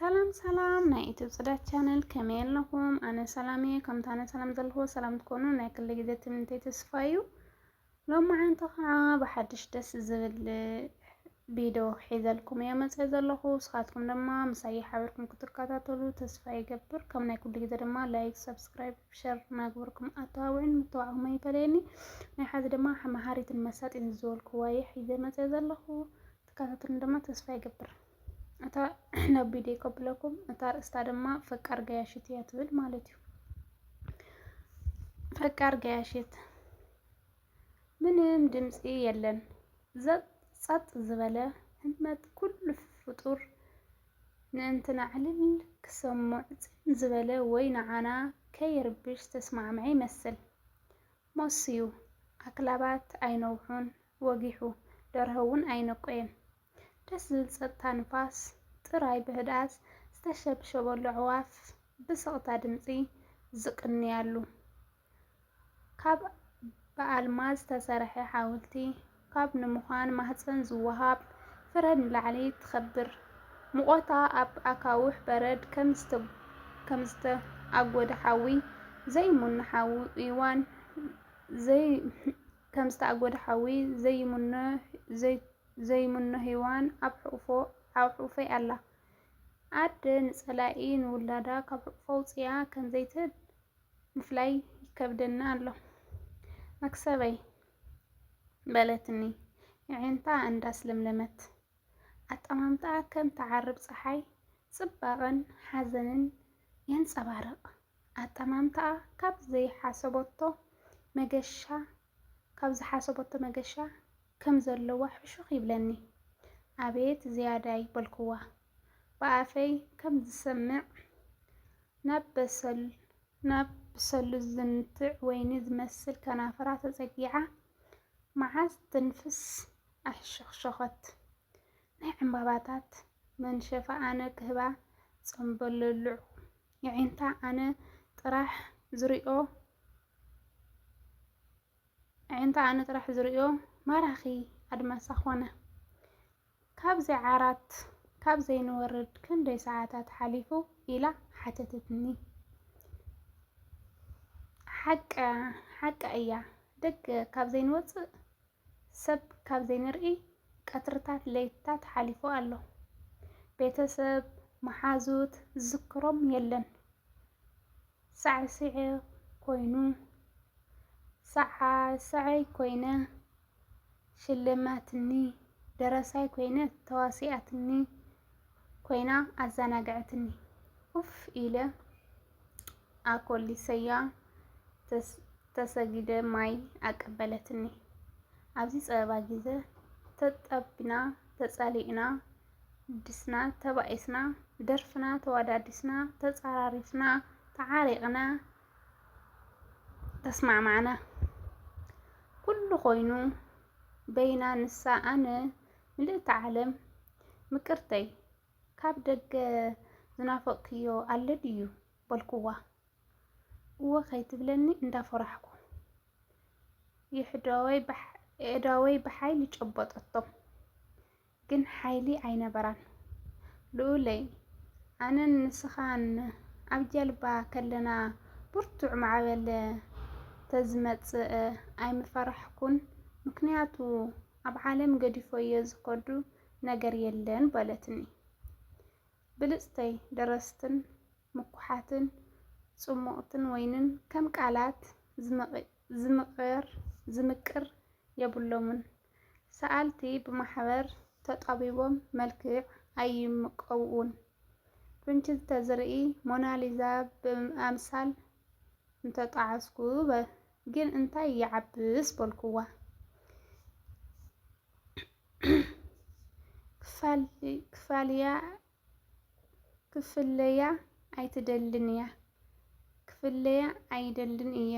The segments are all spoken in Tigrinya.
ሰላም ናይ ዩቲዩብ ጽዳት ቻነል ከመይ ኣለኹም? ኣነ ሰላም እየ። ከምቲ ኣነ ሰላም ዘለኹ ሰላም ትኮኑ ናይ ኩሉ ግዜ ትምኒተይ ተስፋ እዩ። ሎማዓንቲ ከዓ ብሓድሽ ደስ ዝብል ቪድዮ ሒዘልኩም እየ መፅእ ዘለኹ። ንስኻትኩም ድማ ምሳይ ሓቢርኩም ክትከታተሉ ተስፋ ይገብር። ከም ናይ ኩሉ ግዜ ድማ ላይክ፣ ሰብስክራይብ፣ ሸር እናግበርኩም ኣተባብዑን ምትባዕኩም ኣይፈለየኒ። ናይ ሓዚ ድማ መሃሪትን መሳጢን ዝበልክዋ እየ ሒዘ መፅእ ዘለኹ። ተከታተሉ ድማ ተስፋ ይገብር። እታ ናብ ቪድዮ ቀብለኩም እታ ርእስታ ድማ ፈቃር ጋያሽት እያ ትብል ማለት እዩ። ፈቃር ጋያሽት ምንም ድምፂ የለን፣ ጸጥ ዝበለ ህመት ኩሉ ፍጡር ንእንትና ዕልል ክሰምዕ ጽን ዝበለ ወይ ንዓና ከይርብሽ ተስማዕምዐ ይመስል ሞስዩ። ኣክላባት ኣይነውሑን ወጊሑ ደርሆ እውን ኣይነቆየን። ደስ ዝብል ጸጥታ ንፋስ ጥራይ ብህዳስ ዝተሸብሸበሉ ኣዕዋፍ ብስቕታ ድምፂ ዝቕንያሉ ካብ ብኣልማዝ ዝተሰርሐ ሓወልቲ ካብ ንምዃን ማህፀን ዝወሃብ ፍረ ንላዕሊ ትኸብር ሙቖታ ኣብ ኣካውሕ በረድ ከም ዝተኣጐደ ሓዊ ዘይሙነ ሓዊዋን ከም ዝተኣጐደ ሓዊ ዘይሙነ ሂዋን ኣብ ሕቑፈይ ኣላ። ኣደ ንጸላኢ ንውላዳ ካብ ሕቑፋ ውፅያ ከምዘይትህብ ምፍላይ ይከብደና ኣሎ። መክሰበይ በለትኒ ይዒንታ እንዳስለምለመት ኣጠማምጣ ከም ተዓርብ ፀሓይ ጽባቐን ሓዘንን የንጸባርቕ። ኣጠማምታ ካብ ዝሓሰቦቶ መገሻ ከም ዘለዋ ሕሹኽ ይብለኒ። ኣቤት ዝያዳ ይበልክዋ ብኣፈይ ከም ዝሰምዕ ናብ በሰሉ ዝንትዕ ወይኒ ዝመስል ከናፈራ ተጸጊዓ መዓዝ ትንፍስ ኣሸኽሸኸት። ናይ ዕምባባታት መንሸፋ ኣነ ክህባ ጸምበለልዑ ይዒንታ ኣነ ጥራሕ ዝሪኦ ማራኺ ኣድማሳ ኾነ። ካብ ዘይንወርድ ክንደይ ሰዓታት ሓሊፉ ኢላ ሓተተትኒ። ሓቃ እያ ደገ ካብ ዘይንወፅእ ሰብ ካብ ዘይንርኢ ቀትርታት ለይትታት ሓሊፉ ኣሎ። ቤተሰብ መሓዙት ዝዝክሮም የለን። ሳዕሰዐይ ኮይነ ሽልማትኒ ደረሳይ ኮይነ ተዋሲኣትኒ ኮይና ኣዘናግዕትኒ ኡፍ ኢለ ኣኮሊሰያ ተሰጊደ ማይ ኣቀበለትኒ። ኣብዚ ፀበባ ግዜ ተጠቢና ተጸሊእና ድስና ተባኢስና ደርፍና ተወዳዲስና ተጸራሪፍና ተዓሪቕና ተስማዕማዕና ኩሉ ኮይኑ በይና ንሳ ኣነ ምልእቲ ዓለም ምቅርተይ ካብ ደገ ዝናፈቕክዮ ኣለ ድዩ በልክዋ እወ ከይትብለኒ እንዳፈራሕኩ የሕዳወይ ብሓይሊ ጨበጠቶም ግን ሓይሊ ኣይነበራን። ልኡለይ ኣነን ንስኻን ኣብ ጀልባ ከለና ብርቱዕ ማዕበል ተዝመጽእ ኣይምፈራሕኩን ምክንያቱ ኣብ ዓለም ገዲፎዮ ዝኸዱ ነገር የለን በለትኒ። ብልጽተይ ደረስትን ምኩሓትን ጽሙቕትን ወይንን ከም ቃላት ዝምቅር የብሎምን። ሰኣልቲ ብማሕበር ተጣቢቦም መልክዕ ኣይምቀውን። ፍንችል ተዝርኢ ሞናሊዛ ብኣምሳል እንተጣዓስኩ ግን እንታይ ይዓብስ በልክዋ። ክፍለያ ኣይደልን እየ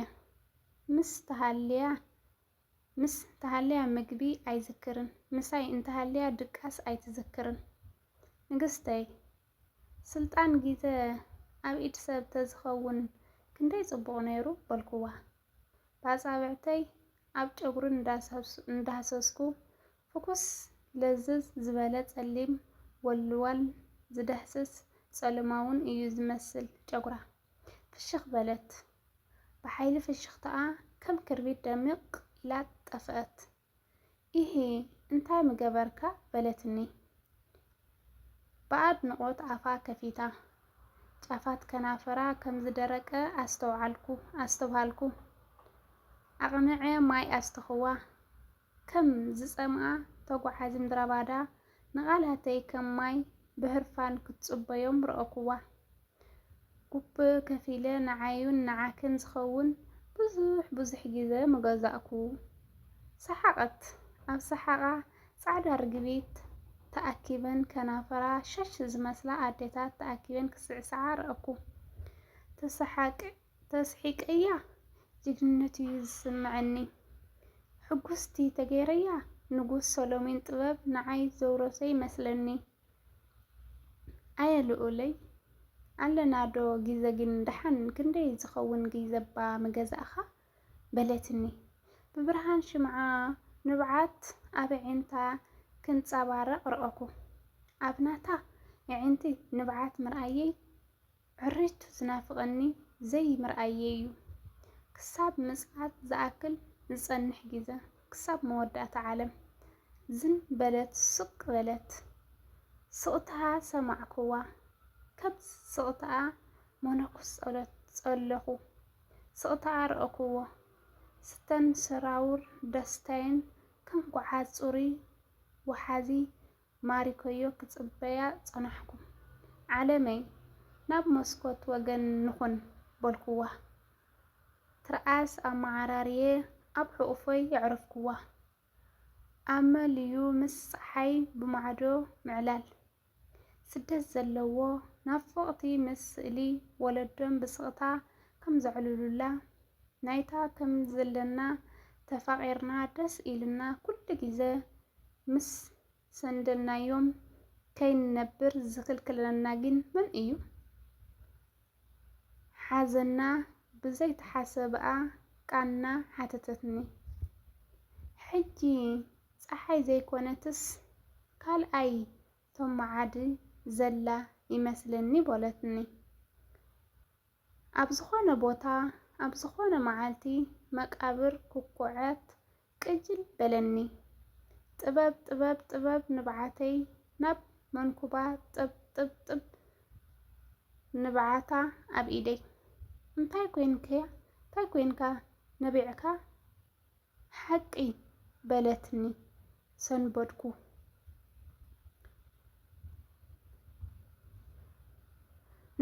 ምስ ተሃልያ ምግቢ ኣይዝክርን ምሳይ እንተሃልያ ድቃስ ኣይትዝክርን። ንግስተይ ስልጣን ግዜ ኣብ ኢድ ሰብ ተዝኸውን ክንደይ ጽቡቕ ነይሩ በልክዋ። ባጻብዕተይ ኣብ ጨጉርን እንዳሃሰስኩ ፍኩስ ለዝዝ ዝበለ ጸሊም ወልዋል ዝደህስስ ጸልማውን እዩ ዝመስል ጨጉራ ፍሽኽ በለት ብሓይሊ ፍሽኽተኣ ከም ክርቢት ደሚቕ ኢላ ጠፍአት። ይሄ እንታይ ምገበርካ በለትኒ በአድንቆት አፋ ከፊታ ጫፋት ከናፈራ ከም ዝደረቀ አስተውሃልኩ አቅንዐ ማይ አስተኽዋ ከም ዝጸምኣ ተጓዓዚ ምድረ ባዳ ንቓላተይ ከም ማይ ብህርፋን ክትጽበዮም ረአኩዋ። ጉብ ከፊለ ንዓዩን ንዓክን ዝኸውን ብዙሕ ግዜ መገዛእኩ። ሰሓቐት ኣብ ሰሓቓ ጻዕዳ ርግቢት ተኣኪበን ከናፈራ ሸሽ ዝመስላ ኣዴታት ተኣኪበን ክስዕስዓ ረአኩ። ተስሒቀያ ጅግንነት እዩ ዝስምዐኒ። ሕጉስቲ ተገይረያ ንጉስ ሰሎሜን ጥበብ ንዓይ ዘውረሰ ይመስለኒ። ኣየ ልኡለይ ኣለና ዶ ግዜ ግን ድሓን ክንደይ ዝኸውን ግዜ እባ መገዛእኻ በለትኒ። ብብርሃን ሽምዓ ንብዓት ኣብ ዒንታ ክንጸባረቕ ረአኩ። ኣብ ናታ የዒንቲ ንብዓት ምርኣየይ ዕሪቱ ዝናፍቐኒ ዘይምርኣየ እዩ። ክሳብ ምጽኣት ዝኣክል ዝጸንሕ ግዜ ክሳብ መወዳእታ ዓለም ዝን በለት ስቕ በለት። ስቕታኣ ሰማዕክዋ። ካብ ስቕታኣ መነኩስ ጸለኹ። ስቕታኣ ረአክዎ። ስተን ሰራውር ደስታየን ከም ጓዓዝ ጽሩይ ወሓዚ ማሪኮዮ ክጽበያ ጸናሕኩ። ዓለመይ ናብ መስኮት ወገን ንኹን በልክዋ። ትርኣስ ኣመዓራርየ ኣብ ሕቑፈይ የዕረፍክዋ። ኣመልዩ ምስ ፀሓይ ብማዕዶ ምዕላል ስደት ዘለዎ ናፍቕቲ ምስ ስእሊ ወለዶም ብስቕታ ከም ዘዕልሉላ ናይታ ከም ዘለና ተፋቒርና ደስ ኢልና ኩሉ ግዜ ምስ ሰንደልናዮም ከይንነብር ዝኽልክለና ግን መን እዩ? ሓዘና ብዘይተሓሰብኣ ቃና ሓተተትኒ። ሕጂ ፀሓይ ዘይኮነትስ ካልኣይ ተማዓዲ ዘላ ይመስለኒ በለትኒ። ኣብ ዝኾነ ቦታ ኣብ ዝኾነ መዓልቲ መቃብር ክኩዓት ቅጅል በለኒ። ጥበብ ንብዓተይ ናብ መንኩባ ጥብ ንብዓታ ኣብ ኢደይ። እንታይ ኮንካ ነቢዕካ ሓቂ በለትኒ ሰንበድኩ።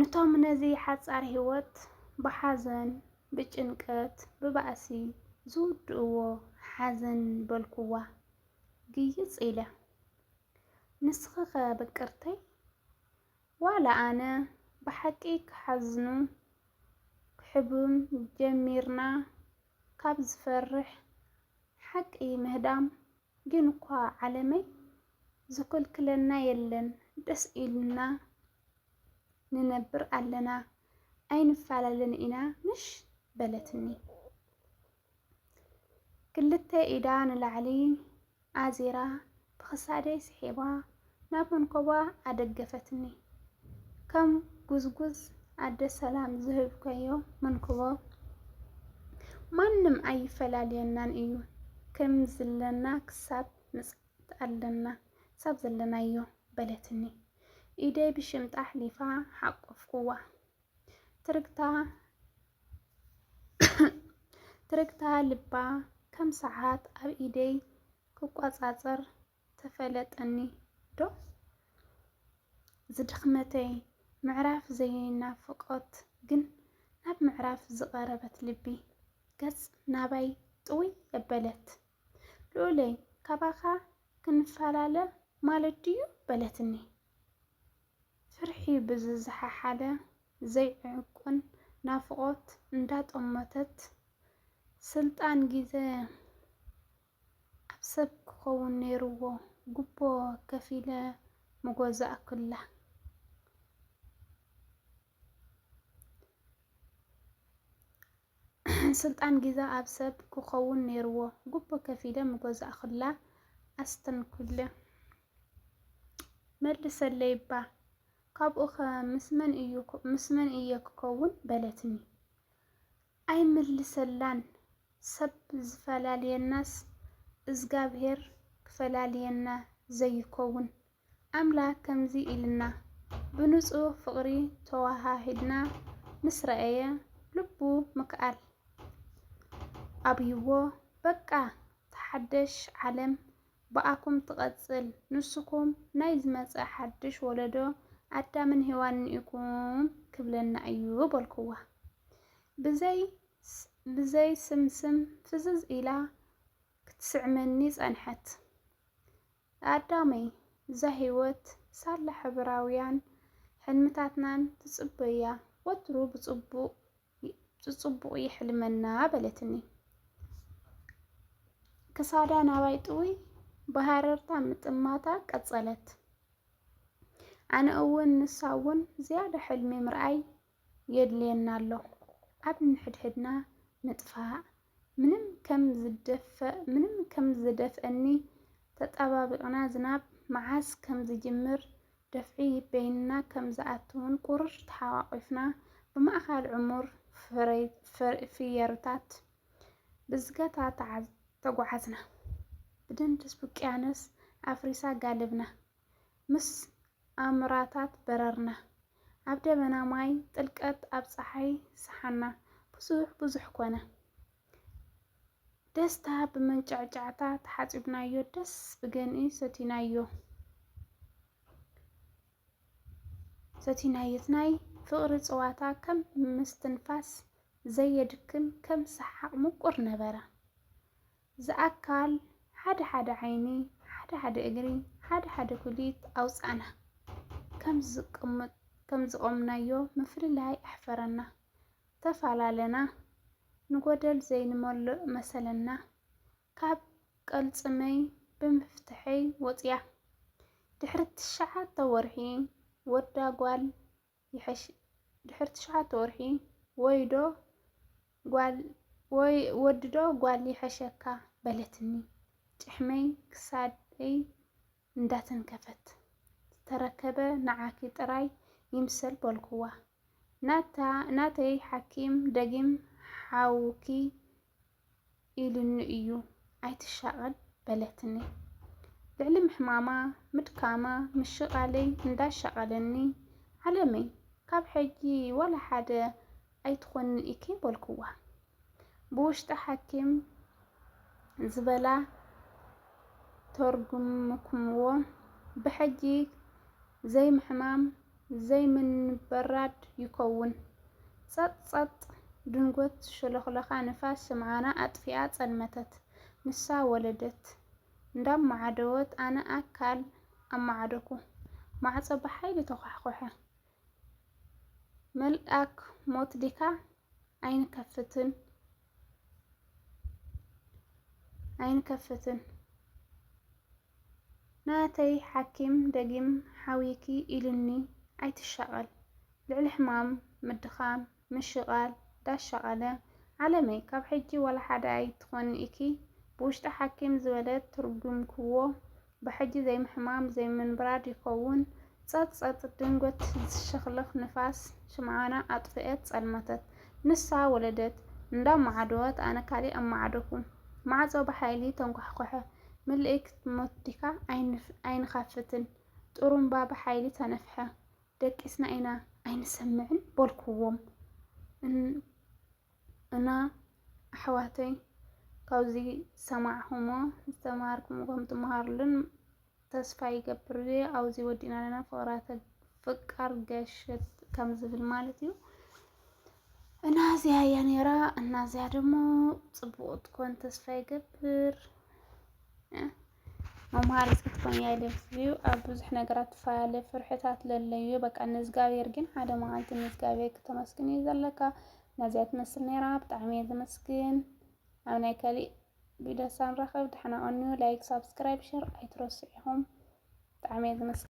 ንቶም ነዚ ሓጻር ህይወት ብሓዘን ብጭንቀት ብባእሲ ዝውድእዎ ሓዘን በልኩዋ ግይጽ ኢለ። ንስኺ ኸ ብቅርተይ ዋላ ኣነ ብሓቂ ክሓዝኑ ክሕቡም ጀሚርና ካብ ዝፈርሕ ሓቂ ምህዳም ግን እኳ ዓለመይ ዝክልክለና የለን ደስ ኢሉና ንነብር ኣለና ኣይንፋላለን ኢና ንሽ በለትኒ። ክልተ ኢዳ ንላዕሊ ኣዚራ ብኽሳደይ ስሒባ ናብ መንኮባ ኣደገፈትኒ። ከም ጉዝጉዝ ኣደ ሰላም ዝህብከዮ መንኮቦ ማንም ኣይፈላለየናን እዩ ከም ዘለና ክሳብ ምጽኣት ኣለና ሳብ ዘለናዮ በለትኒ። ኢደይ ብሽምጣ ሕሊፋ ሓቆፍኩዋ። ትርግታ ልባ ከም ሰዓት ኣብ ኢደይ ክቋጻጸር ተፈለጠኒ ዶ? ዝድኽመተይ ምዕራፍ ዘይናፍቆት ግን ናብ ምዕራፍ ዝቐረበት ልቢ ገጽ ናባይ ጥውይ የበለት። ልኡለይ ካባኻ ክንፈላለ ማለት ድዩ በለትኒ። ፍርሒ ብዝዝሓሓለ ዘይዕቁን ናፍቆት እንዳጠመተት ስልጣን ግዜ ኣብ ሰብ ክኸውን ነይርዎ ጉቦ ከፊለ ምጎዛእ ኩላ። ስልጣን ግዜ ኣብ ሰብ ክኸውን ነይርዎ ጉቦ ከፊለ ምጎዛእ ኩላ ኣስተንኩለ መልሰለይ ባ ካብኡኸ ምስ መን እየ ክከውን በለትኒ ኣይምልሰላን ሰብ ዝፈላለየናስ እግዚአብሔር ክፈላለየና ዘይከውን ኣምላክ ከምዚ ኢልና ብንጹህ ፍቕሪ ተዋሃሂድና ምስ ረአየ ልቡ ምክኣል ኣብይዎ በቃ ተሓደሽ ዓለም ብኣኩም ትቐጽል ንስኩም ናይ ዝመጽእ ሓድሽ ወለዶ ኣዳምን ሔዋንን ኢኩም ክብለና እዩ በልክዋ ብዘይ ስምስም ፍዝዝ ኢላ ክትስዕመኒ ጸንሐት ኣዳመይ እዛ ህይወት ሳላ ሕብራውያን ሕልምታትናን ትጽበያ ወትሩ ብጽቡቕ ይሕልመና በለትኒ ክሳዳ ናባይ ጥውይ ብሃረርታ ምጥማታ ቀጸለት ኣነ እውን ንሳ እውን ዝያዳ ሕልሚ ምርኣይ የድልየና ኣሎ ኣብ ንሕድሕድና ምጥፋእ ምንም ከም ዝደፍአኒ ተጣባቢቕና ዝናብ መዓዝ ከም ዝጅምር ደፍዒ በይንና ከም ዝኣትውን ቁርር ተሓዋቒፍና ብማእኸል ዕሙር ፍየርታት ብዝገታ ተጓዓዝና ብድንድስ ውቅያኖስ ኣፍሪሳ ጋልብና ምስ ኣምራታት በረርና ኣብ ደበና ማይ ጥልቀት ኣብ ፀሓይ ሰሓና ብዙሕ ኮነ ደስታ ብመንጨዕጫዕታ ተሓፂብናዮ ደስ ብገንኢ ሰቲናዮት ናይ ፍቕሪ ፀዋታ ከም ምስትንፋስ ዘየድክም ከም ሰሓቕ ምቁር ነበረ ዝኣካል ሓደ ዓይኒ ሓደ እግሪ ሓደ ኩሊት ኣውፃና ከም ዝቆምናዮ ምፍልላይ ኣሕፈረና ተፈላለና ንጎደል ዘይንመልእ መሰለና ካብ ቀልጽመይ ብምፍትሐይ ወፅያ ድሕሪ 9 ወርሒ ወድዶ ጓል ይሐሸካ በለትኒ ጭሕመይ ክሳደይ እንዳተንከፈት ተረከበ ንዓኪ ጥራይ ይምሰል በልክዋ ናተይ ሓኪም ደጊም ሓውኪ ኢሉኒ እዩ ኣይትሻቐል በለትኒ ልዕሊ ምሕማማ ምድካማ ምሽቓለይ እንዳሻቐለኒ ዓለመይ ካብ ሕጂ ወላ ሓደ ኣይትኾንን ኢኪ በልክዋ ብውሽጢ ሓኪም ዝበላ ተርጉምኩምዎ ብሕጂ ዘይምሕማም ዘይምንበራድ ይከውን ጸጥ ድንጎት ሸለኽለኻ ንፋስ ስምዓና ኣጥፊኣ ጸልመተት ንሳ ወለደት እንዳማዓደወት ኣነ ኣካል ኣማዓደኩ ማዕጾ ብሓይሊ ተኳሕኮሐ መልኣክ ሞት ዲካ ኣይንከፍትን ናተይ ሓኪም ደጊም ሓዊኪ ኢሉኒ ኣይትሻቐል ልዕሊ ሕማም ምድኻም ምሽቓል ዳሻቐለ ዓለመይ ካብ ሕጂ ወላ ሓደ ኣይትኾን ኢኪ ብውሽጢ ሓኪም ዝበለት ትርጉምክዎ ብሕጂ ዘይምሕማም ዘይምንብራድ ይከውን ጸጥ ድንጎት ዝሸኽልኽ ንፋስ ሽምዓና ኣጥፍአት ጸልመተት ንሳ ወለደት እንዳማዓደወት ኣነ ካሊእ ኣማዓደኩ ማዕጾ ብሓይሊ ተንኳሕኮሐ መልእክት ሞት ዲካ ኣይንኻፍትን ጥሩምባ ብሓይሊ ተነፍሐ ደቂስና ኢና ኣይንሰምዕን በልክዎም እና ኣሕዋተይ ካብዚ ሰማዕኹሞ ዝተማሃርኩሞ ከም ትመሃሩልን ተስፋ ይገብር እየ ኣብዚ ወዲና ለና ፍቃር ገሸት ከም ዝብል ማለት እዩ እና እዚኣ እያ ነይራ እና እዚኣ ደግሞ ጽቡቕት ኮን ተስፋ ይገብር መምሃር ክትኮን ያለፍዩ ኣብ ብዙሕ ነገራት ተፈላለ ፍርሕታት ለለዩ በቃ ንእግዚአብሔር ግን ሓደ መዓልቲ ንእግዚአብሔር ከተመስግን እዩ ዘለካ ናዚያ ትመስል ነይራ ብጣዕሚ እየ ዘመስግን ኣብ ናይ ካሊእ ቪድዮ ሳንራኸብ ድሕና ኦንዩ ላይክ ሳብስክራይብ ሸር ኣይትረስዑ ኢኹም ብጣዕሚ እየ ዘመስግን